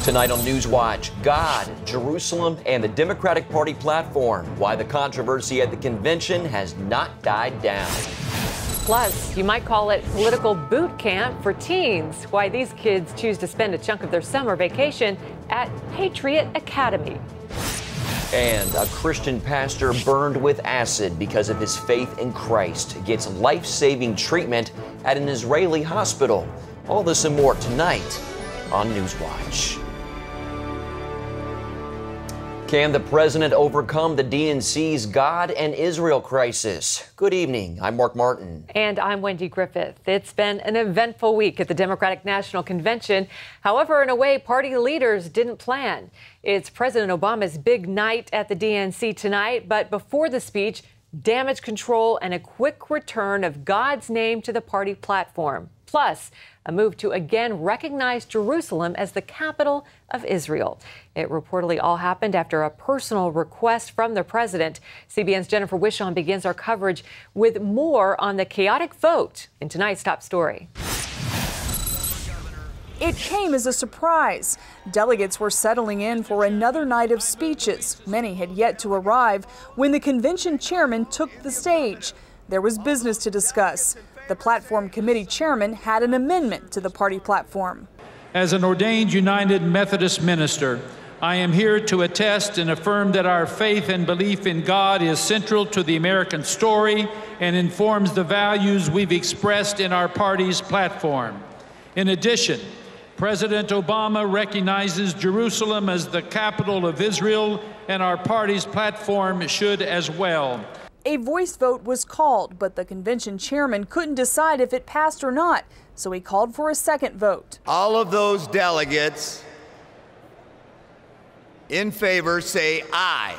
Tonight on NewsWatch, God, Jerusalem, and the Democratic Party platform. Why the controversy at the convention has not died down. Plus, you might call it political boot camp for teens. Why these kids choose to spend a chunk of their summer vacation at Patriot Academy. And a Christian pastor burned with acid because of his faith in Christ gets life-saving treatment at an Israeli hospital. All this and more tonight on NewsWatch. Can the president overcome the DNC's God and Israel crisis? Good evening. I'm Mark Martin. And I'm Wendy Griffith. It's been an eventful week at the Democratic National Convention. However, in a way, party leaders didn't plan. It's President Obama's big night at the DNC tonight. But before the speech, damage control and a quick return of God's name to the party platform. Plus, a move to again recognize Jerusalem as the capital of Israel. It reportedly all happened after a personal request from the president. CBN's Jennifer Wishon begins our coverage with more on the chaotic vote in tonight's top story. It came as a surprise. Delegates were settling in for another night of speeches. Many had yet to arrive when the convention chairman took the stage. There was business to discuss. The platform committee chairman had an amendment to the party platform. As an ordained United Methodist minister, I am here to attest and affirm that our faith and belief in God is central to the American story and informs the values we've expressed in our party's platform. In addition, President Obama recognizes Jerusalem as the capital of Israel, and our party's platform should as well. A voice vote was called, but the convention chairman couldn't decide if it passed or not, so he called for a second vote. All of those delegates in favor say aye.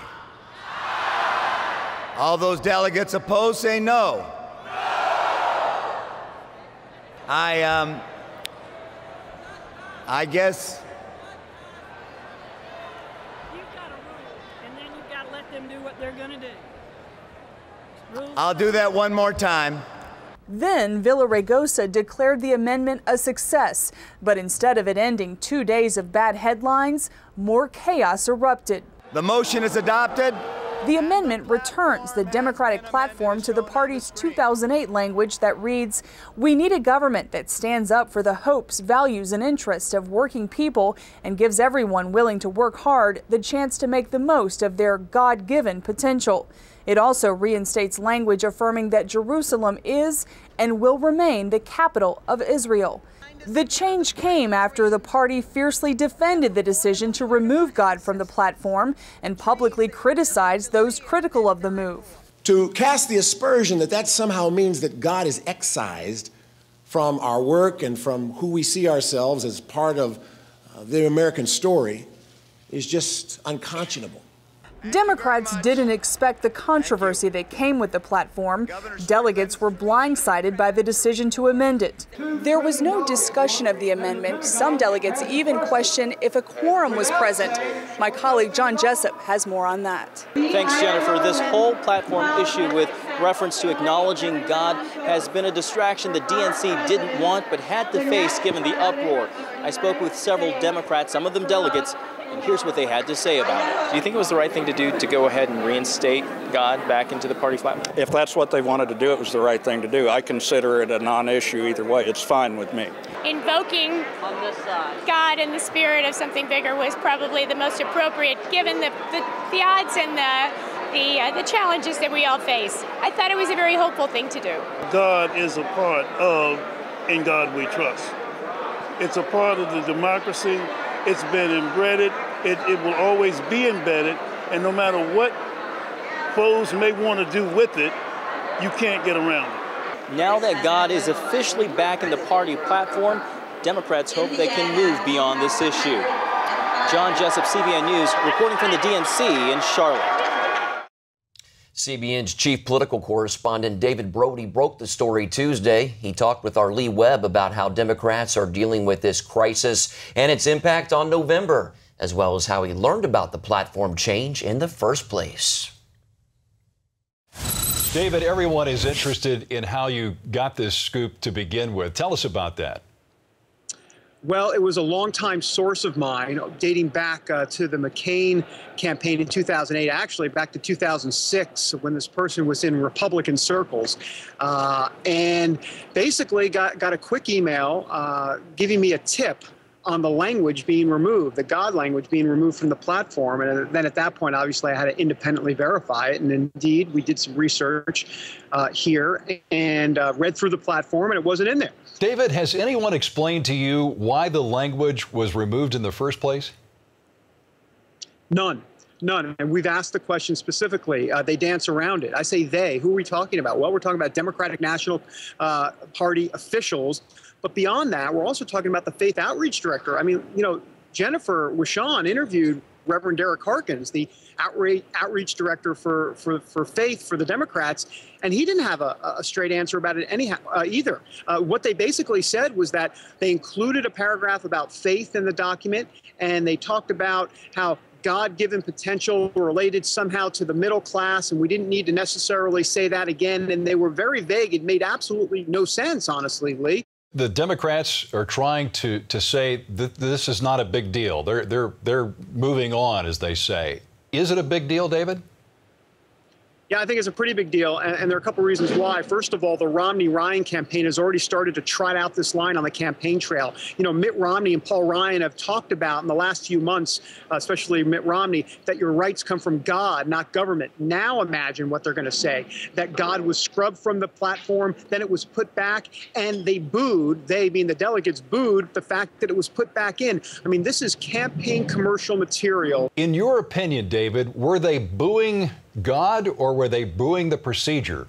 All those delegates opposed say no. I guess you've got a rule, and then you've got to let them do what they're going to do. I'll do that one more time. Then Villaraigosa declared the amendment a success, but instead of it ending 2 days of bad headlines, more chaos erupted. The motion is adopted. The amendment returns the Democratic platform to the party's 2008 language that reads, "We need a government that stands up for the hopes, values, and interests of working people and gives everyone willing to work hard the chance to make the most of their God-given potential." It also reinstates language affirming that Jerusalem is and will remain the capital of Israel. The change came after the party fiercely defended the decision to remove God from the platform and publicly criticized those critical of the move. To cast the aspersion that that somehow means that God is excised from our work and from who we see ourselves as part of the American story is just unconscionable. Democrats didn't expect the controversy that came with the platform. Delegates were blindsided by the decision to amend it. There was no discussion of the amendment. Some delegates even questioned if a quorum was present. My colleague John Jessup has more on that. Thanks, Jennifer. This whole platform issue with reference to acknowledging God has been a distraction the DNC didn't want but had to face given the uproar. I spoke with several Democrats, some of them delegates, and here's what they had to say about it. Do you think it was the right thing to do to go ahead and reinstate God back into the party platform? If that's what they wanted to do, it was the right thing to do. I consider it a non-issue either way. It's fine with me. Invoking God and the spirit of something bigger was probably the most appropriate given the odds and the challenges that we all face. I thought it was a very hopeful thing to do. God is a part of In God We Trust. It's a part of the democracy. It's been embedded. It will always be embedded. And no matter what foes may want to do with it, you can't get around it. Now that God is officially back in the party platform, Democrats hope they can move beyond this issue. John Jessup, CBN News, reporting from the DNC in Charlotte. CBN's chief political correspondent David Brody broke the story Tuesday. He talked with our Lee Webb about how Democrats are dealing with this crisis and its impact on November, as well as how he learned about the platform change in the first place. David, everyone is interested in how you got this scoop to begin with. Tell us about that. Well, it was a longtime source of mine, dating back to the McCain campaign in 2008, actually back to 2006, when this person was in Republican circles, and basically got a quick email giving me a tip on the language being removed, the God language being removed from the platform. And then at that point, obviously, I had to independently verify it. And indeed, we did some research here and read through the platform, and it wasn't in there. David, has anyone explained to you why the language was removed in the first place? None. None. And we've asked the question specifically. They dance around it. I say they. Who are we talking about? Well, we're talking about Democratic National Party officials. But beyond that, we're also talking about the faith outreach director. I mean, you know, Jennifer Wishon interviewed Reverend Derek Harkins, the outreach director for faith for the Democrats, and he didn't have a straight answer about it anyhow either. What they basically said was that they included a paragraph about faith in the document, and they talked about how God-given potential related somehow to the middle class, and we didn't need to necessarily say that again. And they were very vague. It made absolutely no sense, honestly, Lee. The Democrats are trying to say that this is not a big deal. They're moving on, as they say. Is it a big deal, David? Yeah, I think it's a pretty big deal, and there are a couple reasons why. First of all, the Romney-Ryan campaign has already started to trot out this line on the campaign trail. You know, Mitt Romney and Paul Ryan have talked about in the last few months, especially Mitt Romney, that your rights come from God, not government. Now imagine what they're going to say, that God was scrubbed from the platform, then it was put back, and they booed, they being the delegates, booed the fact that it was put back in. I mean, this is campaign commercial material. In your opinion, David, were they booing God, or were they booing the procedure?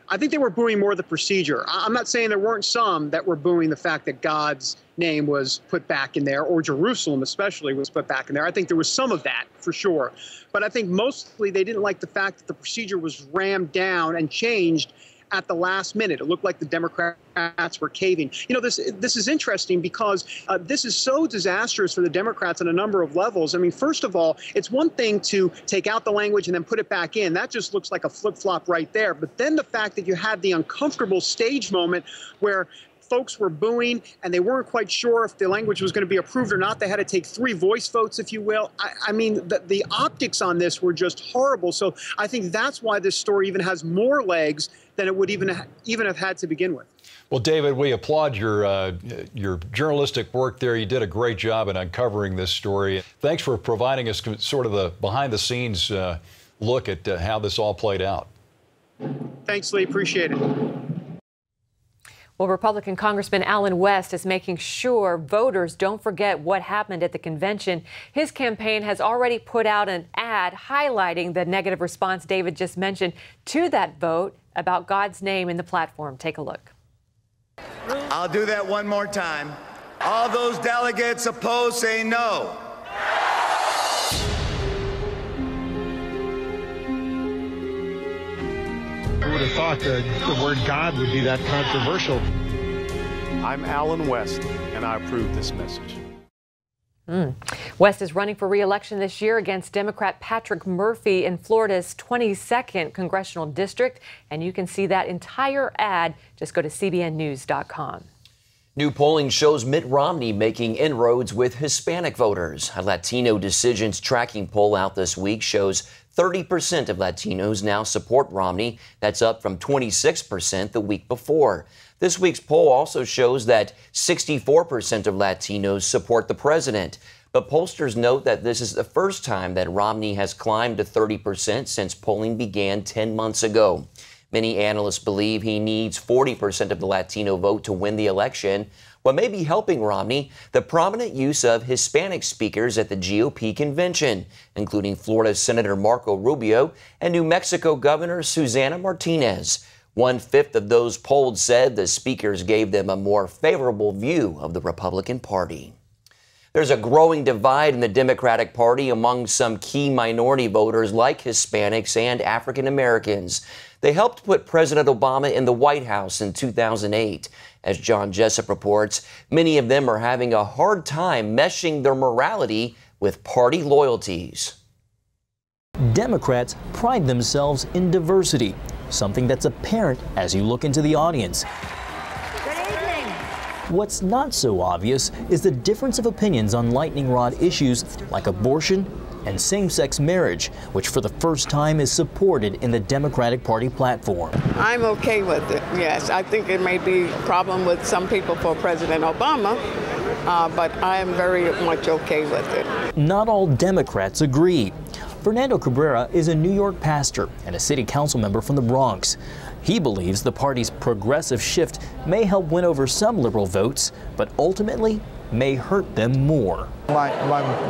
I think they were booing more the procedure. I'm not saying there weren't some that were booing the fact that God's name was put back in there, or Jerusalem especially was put back in there. I think there was some of that, for sure. But I think mostly they didn't like the fact that the procedure was rammed down and changed at the last minute. It looked like the Democrats were caving. You know, this is interesting because this is so disastrous for the Democrats on a number of levels. I mean, first of all, it's one thing to take out the language and then put it back in. That just looks like a flip-flop right there. But then the fact that you had the uncomfortable stage moment where folks were booing and they weren't quite sure if the language was going to be approved or not. They had to take 3 voice votes, if you will. I mean, the optics on this were just horrible. So I think that's why this story even has more legs than it would even have had to begin with. Well, David, we applaud your journalistic work there. You did a great job in uncovering this story. Thanks for providing us sort of the behind-the-scenes look at how this all played out. Thanks, Lee. Appreciate it. Well, Republican Congressman Allen West is making sure voters don't forget what happened at the convention. His campaign has already put out an ad highlighting the negative response David just mentioned to that vote about God's name in the platform. Take a look. I'll do that one more time. All those delegates opposed say no. Who would have thought that the word God would be that controversial? I'm Allen West, and I approve this message. West is running for re-election this year against Democrat Patrick Murphy in Florida's 22nd congressional district. And you can see that entire ad. Just go to CBNNews.com. New polling shows Mitt Romney making inroads with Hispanic voters. A Latino Decisions tracking poll out this week shows 30% of Latinos now support Romney. That's up from 26% the week before. This week's poll also shows that 64% of Latinos support the president. But pollsters note that this is the first time that Romney has climbed to 30% since polling began 10 months ago. Many analysts believe he needs 40% of the Latino vote to win the election. What may be helping Romney, the prominent use of Hispanic speakers at the GOP convention, including Florida Senator Marco Rubio and New Mexico Governor Susana Martinez. 1/5 of those polled said the speakers gave them a more favorable view of the Republican Party. There's a growing divide in the Democratic Party among some key minority voters like Hispanics and African Americans. They helped put President Obama in the White House in 2008. As John Jessup reports, many of them are having a hard time meshing their morality with party loyalties. Democrats pride themselves in diversity, something that's apparent as you look into the audience. Good evening. What's not so obvious is the difference of opinions on lightning rod issues like abortion and same-sex marriage, which for the first time is supported in the Democratic Party platform. I'm okay with it, yes. I think it may be a problem with some people for President Obama, but I am very much okay with it. Not all Democrats agree. Fernando Cabrera is a New York pastor and a city council member from the Bronx. He believes the party's progressive shift may help win over some liberal votes, but ultimately may hurt them more. My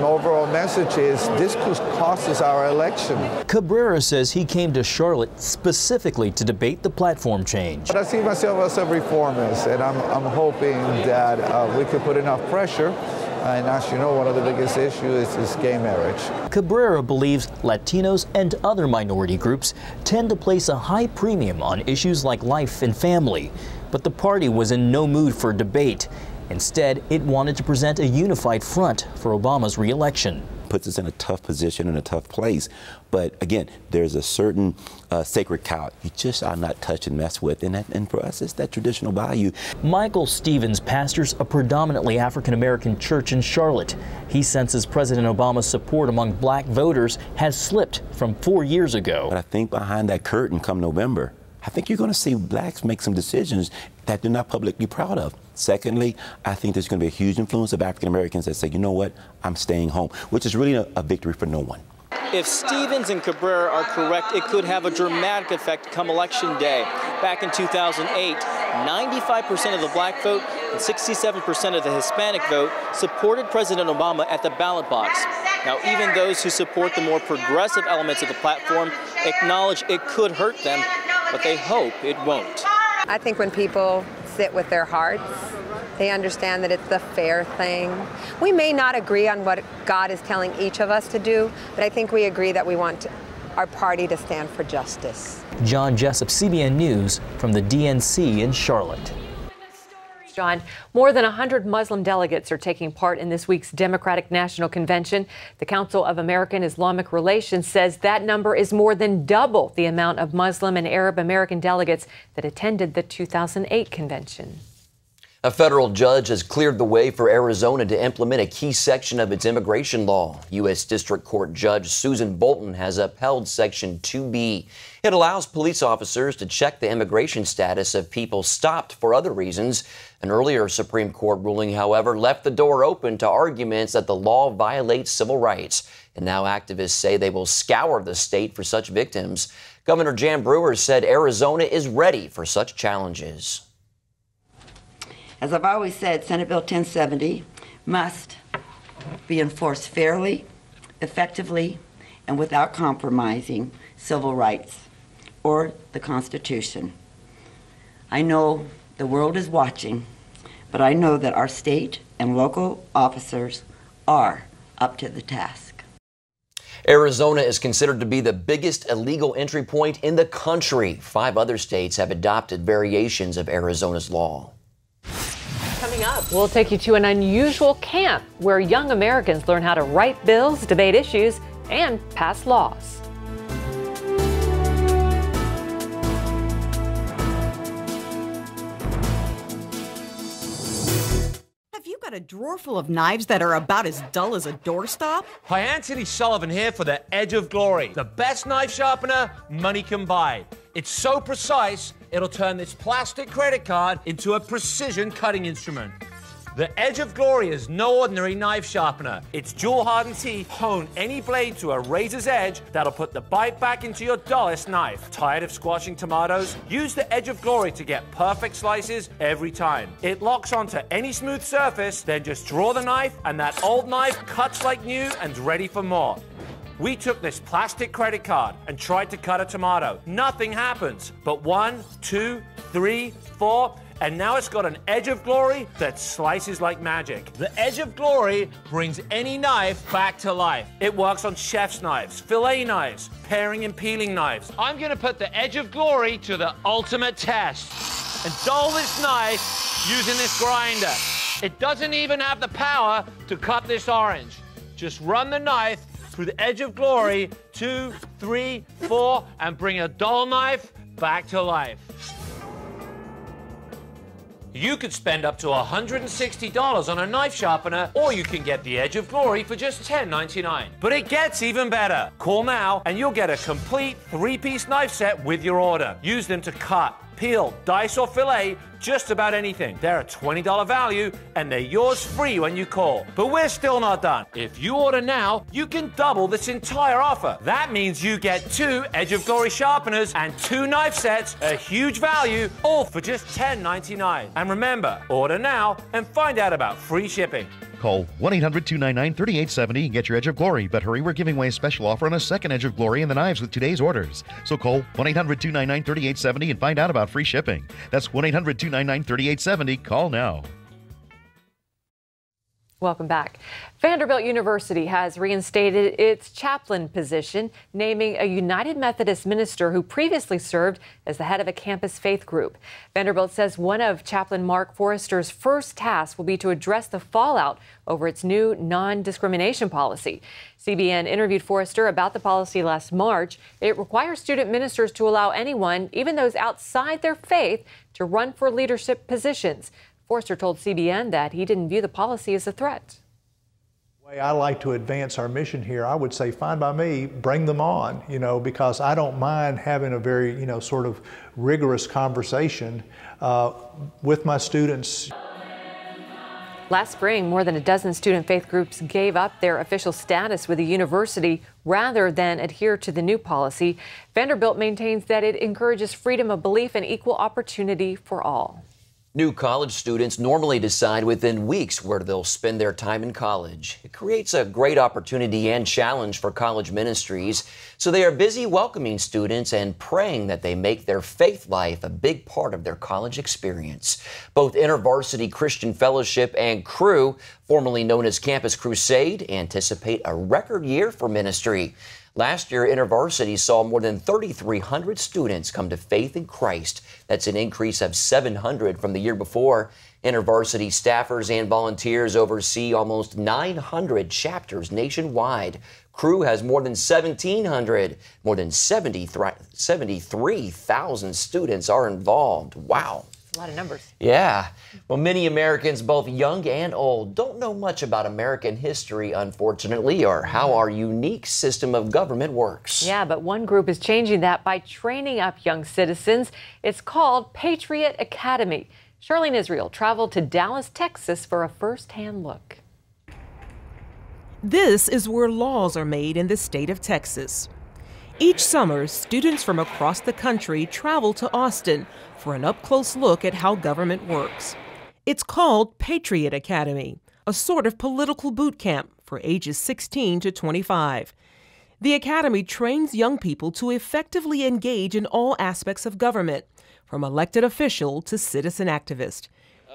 overall message is this could cost us our election. Cabrera says he came to Charlotte specifically to debate the platform change. But I see myself as a reformist, and I'm hoping that we could put enough pressure. And as you know, one of the biggest issues is gay marriage. Cabrera believes Latinos and other minority groups tend to place a high premium on issues like life and family. But the party was in no mood for debate. Instead, it wanted to present a unified front for Obama's re-election. Puts us in a tough position, in a tough place. But again, there's a certain sacred cow you just are not touch and mess with. And for us, it's that traditional value. Michael Stevens pastors a predominantly African-American church in Charlotte. He senses President Obama's support among black voters has slipped from 4 years ago. But I think behind that curtain come November, I think you're going to see blacks make some decisions that they're not publicly proud of. Secondly, I think there's going to be a huge influence of African Americans that say, you know what, I'm staying home, which is really a victory for no one. If Stevens and Cabrera are correct, it could have a dramatic effect come Election Day. Back in 2008, 95% of the black vote and 67% of the Hispanic vote supported President Obama at the ballot box. Now, even those who support the more progressive elements of the platform acknowledge it could hurt them, but they hope it won't. I think when people sit with their hearts, they understand that it's the fair thing. We may not agree on what God is telling each of us to do, but I think we agree that we want our party to stand for justice. John Jessup, CBN News from the DNC in Charlotte. John, more than 100 Muslim delegates are taking part in this week's Democratic National Convention. The Council of American Islamic Relations says that number is more than double the amount of Muslim and Arab American delegates that attended the 2008 convention. A federal judge has cleared the way for Arizona to implement a key section of its immigration law. U.S. District Court Judge Susan Bolton has upheld Section 2B. It allows police officers to check the immigration status of people stopped for other reasons. An earlier Supreme Court ruling, however, left the door open to arguments that the law violates civil rights. And now activists say they will scour the state for such victims. Governor Jan Brewer said Arizona is ready for such challenges. As I've always said, Senate Bill 1070 must be enforced fairly, effectively, and without compromising civil rights or the Constitution. I know the world is watching, but I know that our state and local officers are up to the task. Arizona is considered to be the biggest illegal entry point in the country. 5 other states have adopted variations of Arizona's law. Coming up, we'll take you to an unusual camp where young Americans learn how to write bills, debate issues, and pass laws. Have you got a drawer full of knives that are about as dull as a doorstop? Hi, Anthony Sullivan here for the Edge of Glory, the best knife sharpener money can buy. It's so precise, it'll turn this plastic credit card into a precision cutting instrument. The Edge of Glory is no ordinary knife sharpener. Its jewel-hardened teeth hone any blade to a razor's edge that'll put the bite back into your dullest knife. Tired of squashing tomatoes? Use the Edge of Glory to get perfect slices every time. It locks onto any smooth surface, then just draw the knife, and that old knife cuts like new and ready for more. We took this plastic credit card and tried to cut a tomato. Nothing happens. But 1, 2, 3, 4, and now it's got an Edge of Glory that slices like magic. The Edge of Glory brings any knife back to life. It works on chef's knives, fillet knives, paring and peeling knives. I'm gonna put the Edge of Glory to the ultimate test and dull this knife using this grinder. It doesn't even have the power to cut this orange. Just run the knife through the Edge of Glory, 2, 3, 4, and bring a dull knife back to life. You could spend up to $160 on a knife sharpener, or you can get the Edge of Glory for just $10.99. But it gets even better. Call now and you'll get a complete 3-piece knife set with your order. Use them to cut, peel, dice, or fillet just about anything. They're a $20 value and they're yours free when you call. But we're still not done. If you order now, you can double this entire offer. That means you get 2 Edge of Glory sharpeners and 2 knife sets, a huge value, all for just $10.99. And remember, order now and find out about free shipping. Call 1-800-299-3870 and get your Edge of Glory. But hurry, we're giving away a special offer on a second Edge of Glory and the knives with today's orders. So call 1-800-299-3870 and find out about free shipping. That's 1-800-299-3870. Call now. Welcome back. Vanderbilt University has reinstated its chaplain position, naming a United Methodist minister who previously served as the head of a campus faith group. Vanderbilt says one of Chaplain Mark Forrester's first tasks will be to address the fallout over its new non-discrimination policy. CBN interviewed Forrester about the policy last March. It requires student ministers to allow anyone, even those outside their faith, to run for leadership positions. Forrester told CBN that he didn't view the policy as a threat. The way I like to advance our mission here, I would say, fine by me, bring them on, because I don't mind having a very, sort of rigorous conversation with my students. Last spring, more than a dozen student faith groups gave up their official status with the university rather than adhere to the new policy. Vanderbilt maintains that it encourages freedom of belief and equal opportunity for all. New college students normally decide within weeks where they'll spend their time in college. It creates a great opportunity and challenge for college ministries, so they are busy welcoming students and praying that they make their faith life a big part of their college experience. Both InterVarsity Christian Fellowship and Cru, formerly known as Campus Crusade, anticipate a record year for ministry. Last year, InterVarsity saw more than 3,300 students come to faith in Christ. That's an increase of 700 from the year before. InterVarsity staffers and volunteers oversee almost 900 chapters nationwide. Cru has more than 1,700. More than 73,000 students are involved. Wow. A lot of numbers. Yeah. Well, many Americans, both young and old, don't know much about American history, unfortunately, or how our unique system of government works. Yeah, but one group is changing that by training up young citizens. It's called Patriot Academy. Charlene Israel traveled to Dallas, Texas for a first-hand look. This is where laws are made in the state of Texas. Each summer, students from across the country travel to Austin for an up-close look at how government works. It's called Patriot Academy, a sort of political boot camp for ages 16 to 25. The academy trains young people to effectively engage in all aspects of government, from elected official to citizen activist.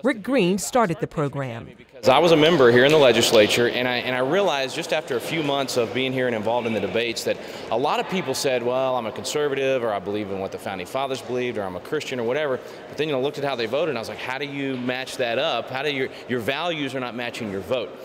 Rick Green started the program. I was a member here in the legislature, and I realized just after a few months of being here and involved in the debates that a lot of people said, well, I'm a conservative, or I believe in what the Founding Fathers believed, or I'm a Christian, or whatever. But then, looked at how they voted, and I was like, how do you match that up? How do your values are not matching your vote?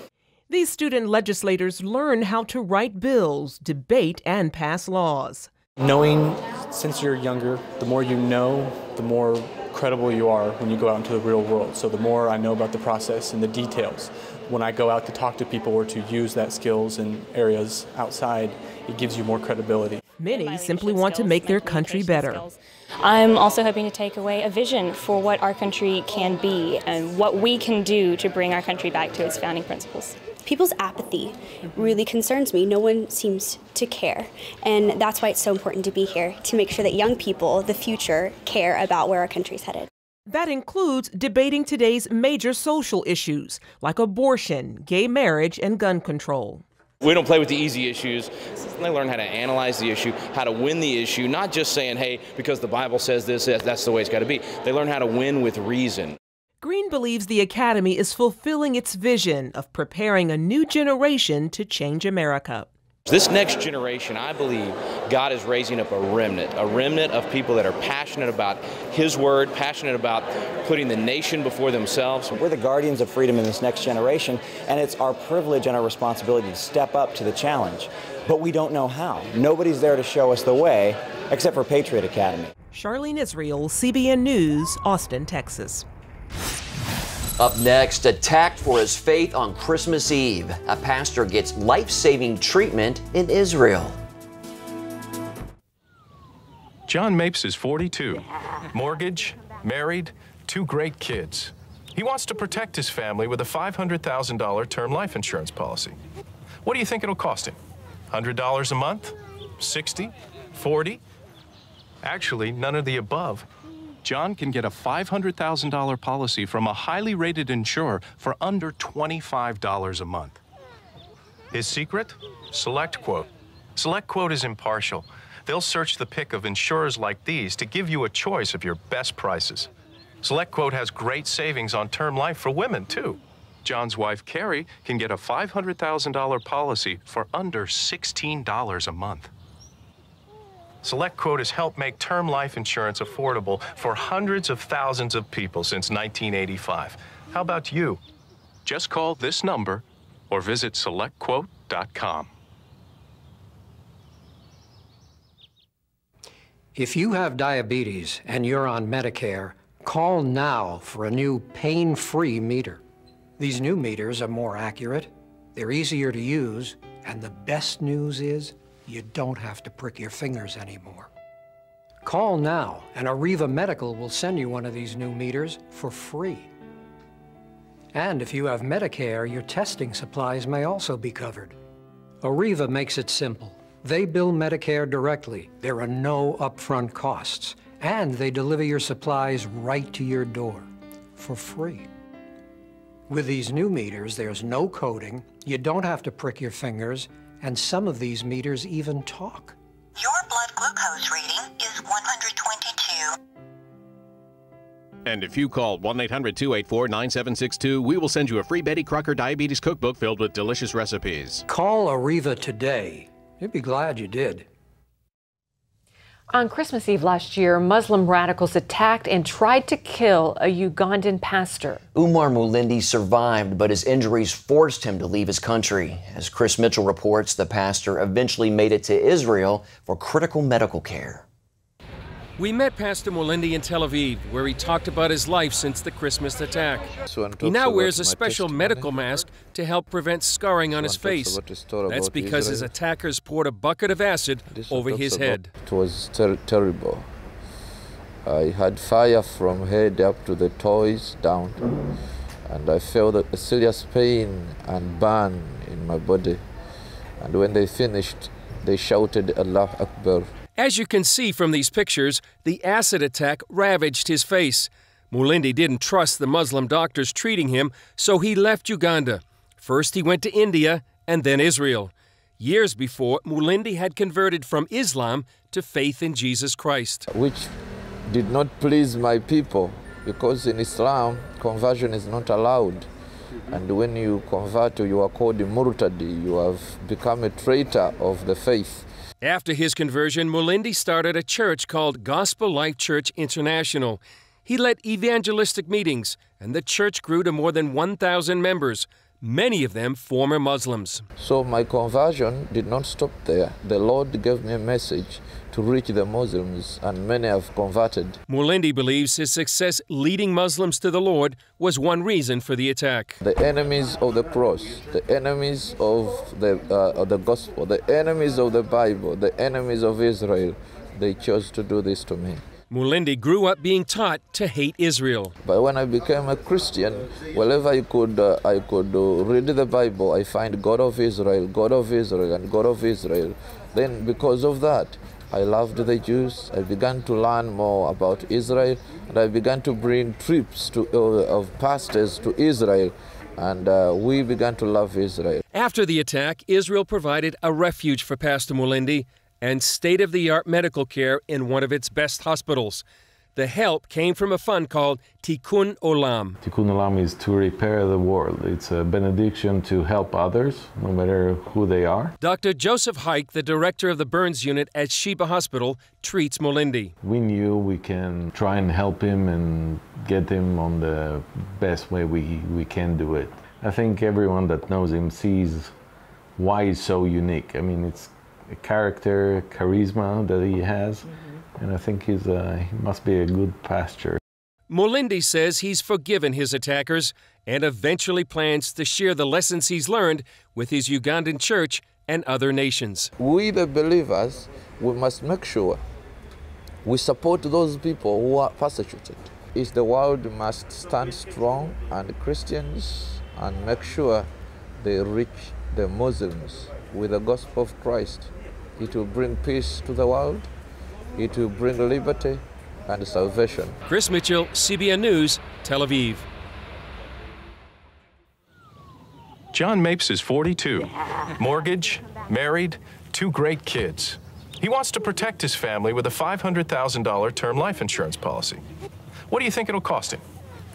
These student legislators learn how to write bills, debate, and pass laws. Knowing since you're younger, the more you know, the more credible you are when you go out into the real world. So the more I know about the process and the details, when I go out to talk to people or to use that skills in areas outside, it gives you more credibility. Many simply want to make their country better. I'm also hoping to take away a vision for what our country can be and what we can do to bring our country back to its founding principles. People's apathy really concerns me. No one seems to care. And that's why it's so important to be here, to make sure that young people, the future, care about where our country's headed. That includes debating today's major social issues, like abortion, gay marriage, and gun control. We don't play with the easy issues. They learn how to analyze the issue, how to win the issue, not just saying, hey, because the Bible says this, that's the way it's got to be. They learn how to win with reason. Green believes the Academy is fulfilling its vision of preparing a new generation to change America. This next generation, I believe, God is raising up a remnant of people that are passionate about His Word, passionate about putting the nation before themselves. We're the guardians of freedom in this next generation, and it's our privilege and our responsibility to step up to the challenge. But we don't know how. Nobody's there to show us the way, except for Patriot Academy. Charlene Israel, CBN News, Austin, Texas. Up next, attacked for his faith on Christmas Eve. A pastor gets life-saving treatment in Israel. John Mapes is 42, mortgage, married, 2 great kids. He wants to protect his family with a $500,000 term life insurance policy. What do you think it'll cost him? $100 a month? 60? 40? Actually, none of the above. John can get a $500,000 policy from a highly rated insurer for under $25 a month. His secret? SelectQuote. SelectQuote is impartial. They'll search the pick of insurers like these to give you a choice of your best prices. SelectQuote has great savings on term life for women, too. John's wife, Carrie, can get a $500,000 policy for under $16 a month. SelectQuote has helped make term life insurance affordable for hundreds of thousands of people since 1985. How about you? Just call this number or visit SelectQuote.com. If you have diabetes and you're on Medicare, call now for a new pain-free meter. These new meters are more accurate, they're easier to use, and the best news is you don't have to prick your fingers anymore. Call now, and Arriva Medical will send you one of these new meters for free. And if you have Medicare, your testing supplies may also be covered. Arriva makes it simple. They bill Medicare directly. There are no upfront costs. And they deliver your supplies right to your door for free. With these new meters, there's no coding, you don't have to prick your fingers, and some of these meters even talk. Your blood glucose reading is 122. And if you call 1-800-284-9762, we will send you a free Betty Crocker Diabetes Cookbook filled with delicious recipes. Call Arriva today. You'd be glad you did. On Christmas Eve last year, Muslim radicals attacked and tried to kill a Ugandan pastor. Umar Mulindi survived, but his injuries forced him to leave his country. As Chris Mitchell reports, the pastor eventually made it to Israel for critical medical care. We met Pastor Mulindi in Tel Aviv, where he talked about his life since the Christmas attack. He now wears a special medical mask to help prevent scarring on his face. That's because his attackers poured a bucket of acid over his head. It was terrible. I had fire from head up to the toes down, and I felt a serious pain and burn in my body. And when they finished, they shouted, "Allah Akbar." As you can see from these pictures, the acid attack ravaged his face. Mulindi didn't trust the Muslim doctors treating him, so he left Uganda. First he went to India and then Israel. Years before, Mulindi had converted from Islam to faith in Jesus Christ. Which did not please my people, because in Islam, conversion is not allowed. And when you convert, you are called murtadi. You have become a traitor of the faith. After his conversion, Mulindi started a church called Gospel Life Church International. He led evangelistic meetings, and the church grew to more than 1,000 members, many of them former Muslims. So my conversion did not stop there. The Lord gave me a message to reach the Muslims, and many have converted. Mulindi believes his success leading Muslims to the Lord was one reason for the attack. The enemies of the cross, the enemies of the gospel, the enemies of the Bible, the enemies of Israel, they chose to do this to me. Mulindi grew up being taught to hate Israel. But when I became a Christian, wherever I could read the Bible, I find God of Israel, God of Israel, and God of Israel. Then because of that, I loved the Jews. I began to learn more about Israel, and I began to bring trips of pastors to Israel, and we began to love Israel. After the attack, Israel provided a refuge for Pastor Mulindi and state-of-the-art medical care in one of its best hospitals. The help came from a fund called Tikkun Olam. Tikkun Olam is to repair the world. It's a benediction to help others, no matter who they are. Dr. Joseph Hike, the director of the burns unit at Sheba Hospital, treats Mulindi. We knew we can try and help him and get him on the best way we can do it. I think everyone that knows him sees why he's so unique. I mean, it's a character, charisma that he has. And I think he must be a good pastor. Mulindi says he's forgiven his attackers and eventually plans to share the lessons he's learned with his Ugandan church and other nations. We, the believers, we must make sure we support those people who are persecuted. The world must stand strong, and Christians, and make sure they reach the Muslims with the gospel of Christ. It will bring peace to the world. It will bring liberty and salvation. Chris Mitchell, CBN News, Tel Aviv. John Mapes is 42. Mortgage, married, 2 great kids. He wants to protect his family with a $500,000 term life insurance policy. What do you think it'll cost him?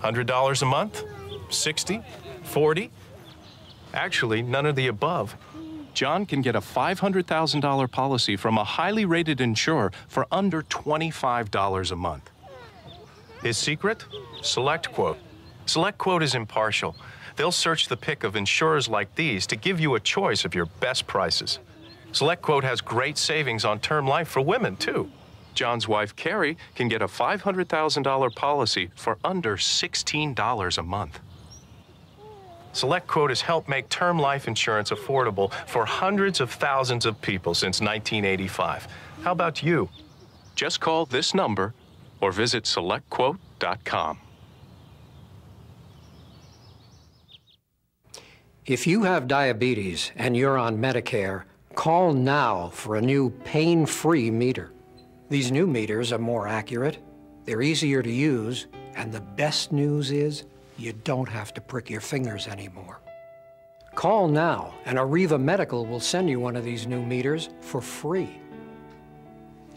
$100 a month? 60? 40? Actually, none of the above. John can get a $500,000 policy from a highly rated insurer for under $25 a month. His secret? SelectQuote. SelectQuote is impartial. They'll search the pick of insurers like these to give you a choice of your best prices. SelectQuote has great savings on term life for women, too. John's wife, Carrie, can get a $500,000 policy for under $16 a month. SelectQuote has helped make term life insurance affordable for hundreds of thousands of people since 1985. How about you? Just call this number or visit SelectQuote.com. If you have diabetes and you're on Medicare, call now for a new pain-free meter. These new meters are more accurate, they're easier to use, and the best news is you don't have to prick your fingers anymore. Call now, and Arriva Medical will send you one of these new meters for free.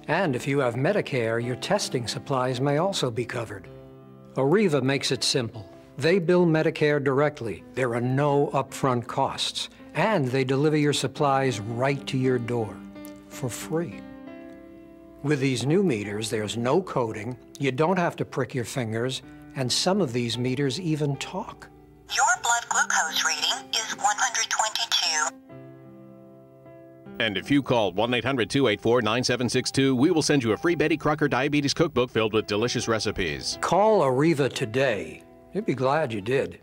And if you have Medicare, your testing supplies may also be covered. Arriva makes it simple. They bill Medicare directly. There are no upfront costs. And they deliver your supplies right to your door for free. With these new meters, there's no coding, you don't have to prick your fingers, and some of these meters even talk. Your blood glucose reading is 122. And if you call 1-800-284-9762, we will send you a free Betty Crocker Diabetes Cookbook filled with delicious recipes. Call Arriva today. You'd be glad you did.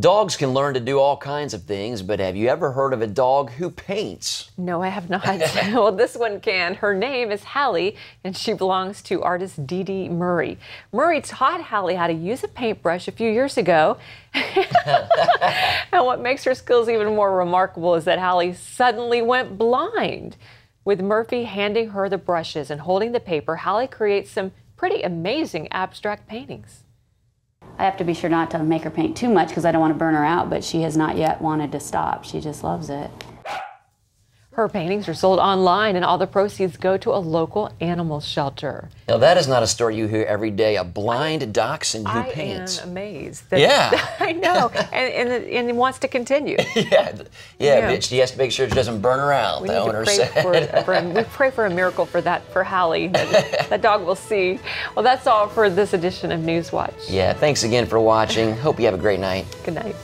Dogs can learn to do all kinds of things, but have you ever heard of a dog who paints? No, I have not. Well, this one can. Her name is Hallie, and she belongs to artist Dee Dee Murray. Murray taught Hallie how to use a paintbrush a few years ago. And what makes her skills even more remarkable is that Hallie suddenly went blind. With Murphy handing her the brushes and holding the paper, Hallie creates some pretty amazing abstract paintings. I have to be sure not to make her paint too much because I don't want to burn her out, but she has not yet wanted to stop. She just loves it. Her paintings are sold online, and all the proceeds go to a local animal shelter. Now, that is not a story you hear every day, a blind dachshund who paints. I am amazed. Yeah. I know, and he wants to continue. Yeah, but she has to make sure she doesn't burn her out, the owner said. We pray for a miracle for Hallie, that dog will see. Well, that's all for this edition of Newswatch. Yeah, thanks again for watching. Hope you have a great night. Good night.